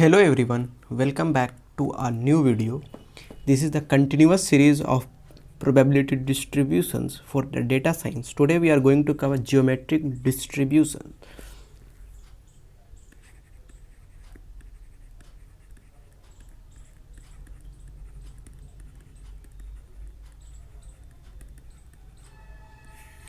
Hello everyone, welcome back to our new video. This is the continuous series of probability distributions for the data science. Today we are going to cover geometric distribution.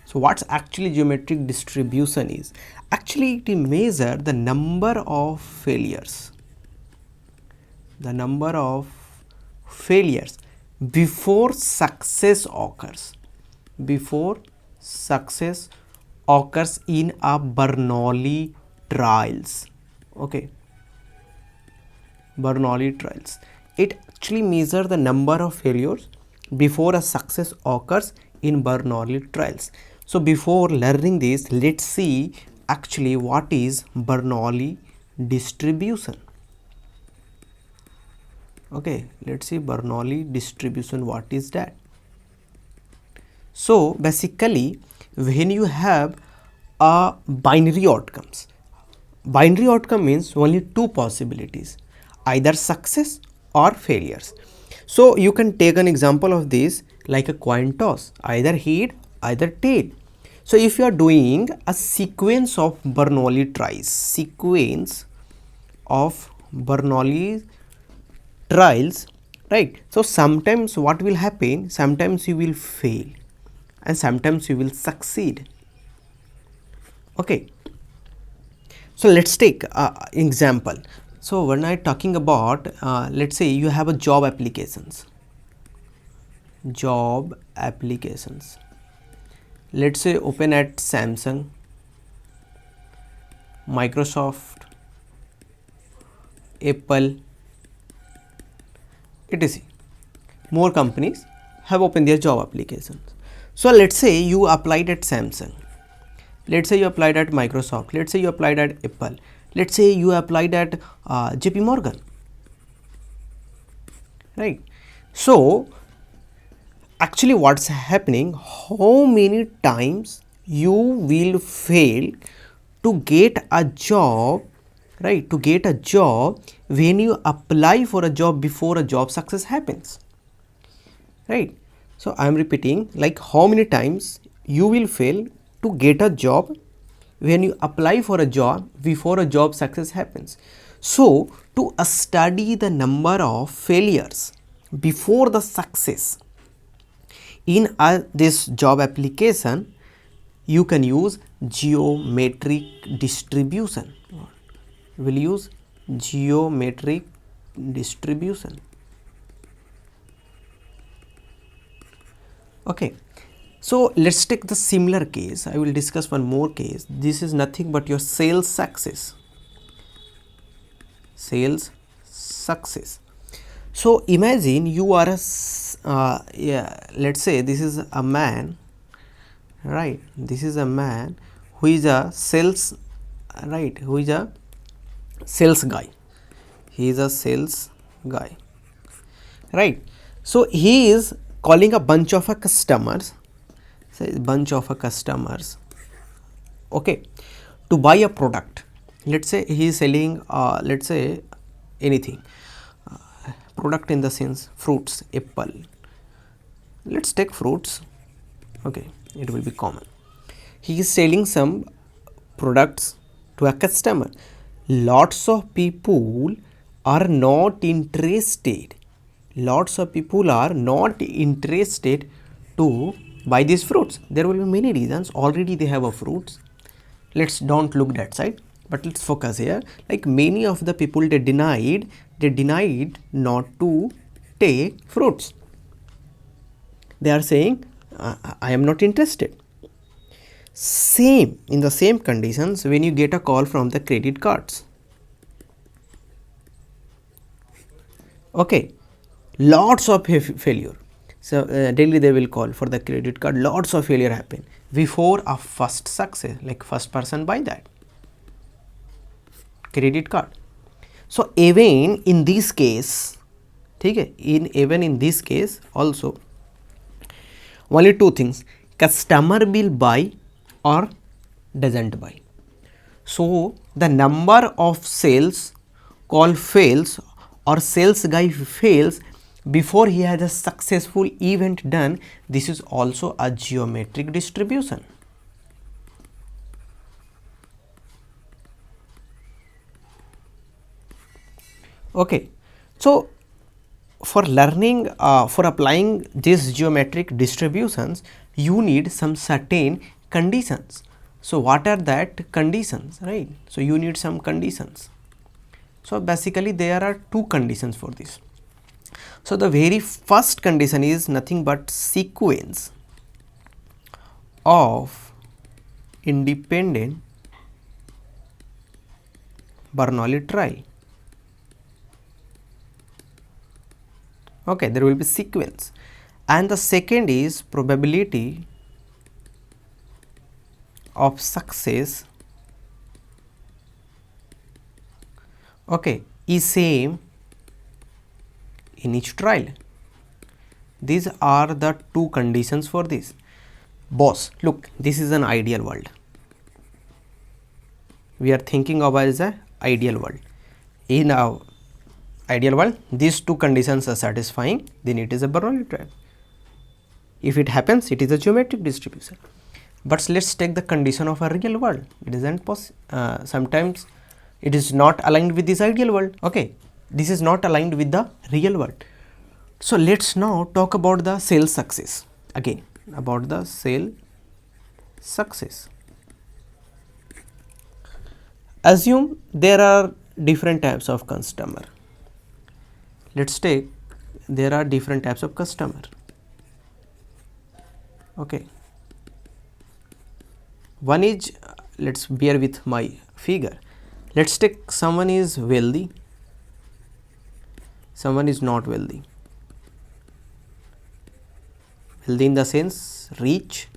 So what's actually geometric distribution is? Actually it measure the number of failures. The number of failures before success occurs. Before success occurs in a Bernoulli trials. Okay, Bernoulli trials. It actually measures the number of failures before a success occurs in Bernoulli trials. So before learning this, let's see actually what is Bernoulli distribution. Okay, let's see Bernoulli distribution. What is that? So basically, when you have a binary outcome means only two possibilities, either success or failures. So you can take an example of this like a coin toss, either head, either tail. So if you are doing a sequence of Bernoulli trials, right? So sometimes what will happen, sometimes you will fail and sometimes you will succeed. Okay, so let's take example. So when I talking about let's say you have a job applications, let's say open at Samsung, Microsoft, Apple, etc. More companies have opened their job applications. So let's say you applied at Samsung, let's say you applied at Microsoft, let's say you applied at Apple, let's say you applied at JP Morgan, right? So actually what's happening, how many times you will fail to get a job, right? To get a job when you apply for a job before a job success happens, right? So I am repeating, like how many times you will fail to get a job when you apply for a job before a job success happens. So to study the number of failures before the success in this job application, you can use geometric distribution. We'll use geometric distribution. Okay, so let's take the similar case. I will discuss one more case. This is nothing but your sales success. So imagine you are a let's say this is a man, right? This is a man who is a sales, right? Who is a sales guy. He is a sales guy, right? So he is calling a bunch of customers, say bunch of customers, okay, to buy a product. Let's say he is selling let's say anything, product in the sense fruits, apple. Let's take fruits, okay, it will be common. He is selling some products to a customer. Lots of people are not interested. Lots of people are not interested to buy these fruits. There will be many reasons. Already they have a fruits. Let's don't look that side, but let's focus here. Like many of the people, they denied not to take fruits. They are saying I am not interested. Same, in the same conditions when you get a call from the credit cards, okay, lots of failure. So daily they will call for the credit card, lots of failure happen before a first success, like first person buy that credit card. So even in this case, okay, even in this case also only two things, customer will buy or doesn't buy. So the number of sales call fails or sales guy fails before he has a successful event done, this is also a geometric distribution. Okay, so for learning, for applying these geometric distributions, you need some certain conditions. So what are that conditions, right? So you need some conditions. So basically there are two conditions for this. So the very first condition is nothing but sequence of independent Bernoulli trial. Okay, there will be sequence, and the second is probability of success, okay, is same in each trial. These are the two conditions for this. Boss, look, this is an ideal world. We are thinking of as a ideal world. In our ideal world, these two conditions are satisfying, then it is a Bernoulli trial. If it happens, it is a geometric distribution. But let's take the condition of a real world. It isn't possible. Sometimes it is not aligned with this ideal world. Okay, this is not aligned with the real world. So let's now talk about the sales success. Again, about the sale success. Assume there are different types of customer. Let's take, there are different types of customer. Okay, one is, let's bear with my figure. Let's take someone is wealthy, someone is not wealthy. Wealthy in the sense rich,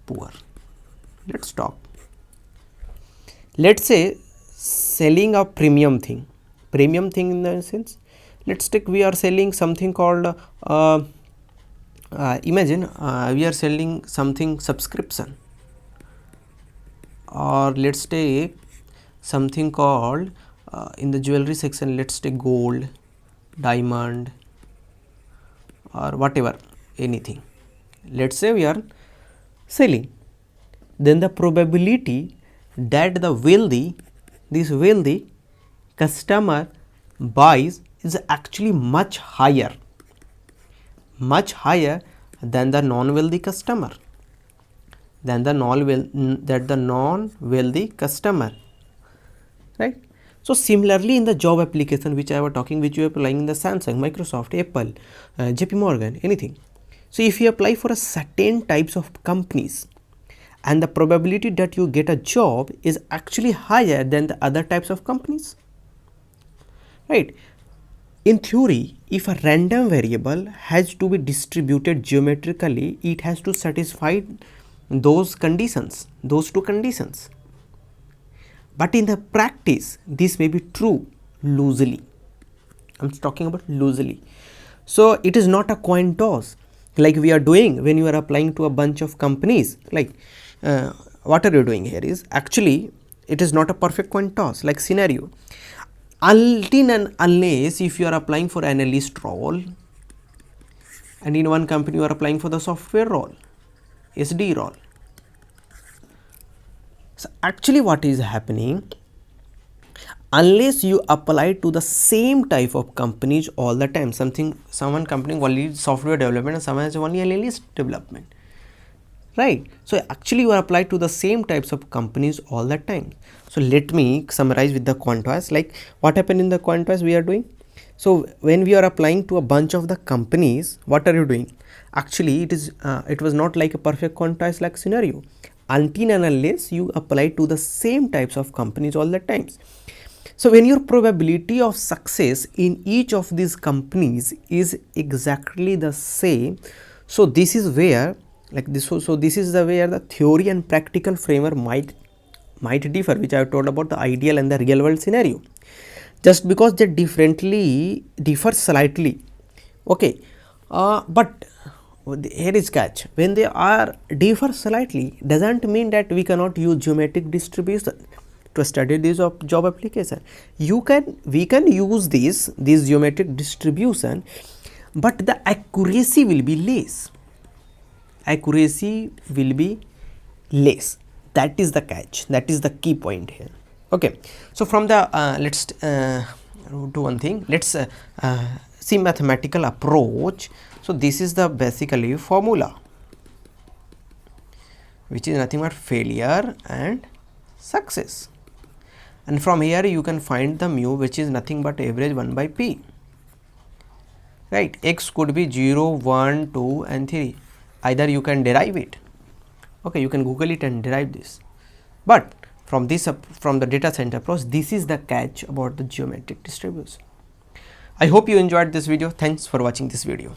poor. Let's talk. Let's say selling a premium thing in the sense, let's take, we are selling something called imagine we are selling something subscription, or let's take something called in the jewelry section, let's take gold, diamond, or whatever, anything. Let's say we are selling, then the probability that this wealthy customer buys is actually much higher than the non-wealthy customer, non-wealthy customer, right? So similarly in the job application which I was talking, which you are applying in the Samsung, Microsoft, Apple, JP Morgan, anything. So if you apply for a certain types of companies, and the probability that you get a job is actually higher than the other types of companies, right? In theory, if a random variable has to be distributed geometrically, it has to satisfy those conditions, those two conditions. But in the practice, this may be true loosely. I'm talking about loosely. So it is not a coin toss like we are doing when you are applying to a bunch of companies. Like what are you doing here is actually it is not a perfect coin toss like scenario. Until and unless if you are applying for analyst role, and in one company you are applying for the software role, SD role. So actually what is happening, unless you apply to the same type of companies all the time, someone company only software development and someone has only analyst development, right? So actually you are applied to the same types of companies all the time. So let me summarize with the quantize, like what happened in the quantize we are doing. So when we are applying to a bunch of the companies, what are you doing? Actually it was not like a perfect quantize like scenario until and unless you apply to the same types of companies all the times. So when your probability of success in each of these companies is exactly the same, so this is where like this, so this is the where the theory and practical framework might differ, which I have told about the ideal and the real world scenario, just because they differ slightly. Okay, but here is catch, when they are differ slightly doesn't mean that we cannot use geometric distribution. to study this job application. We can use this geometric distribution, but the accuracy will be less. Accuracy will be less. That is the catch. That is the key point here. Okay. So from the let's do one thing. Let's see mathematical approach. So this is the basically formula, which is nothing but failure and success, and from here you can find the mu, which is nothing but average 1 by p, right. X could be 0, 1, 2 and 3. Either you can derive it, okay, you can Google it and derive this, but from this from the data science approach, this is the catch about the geometric distribution. I hope you enjoyed this video. Thanks for watching this video.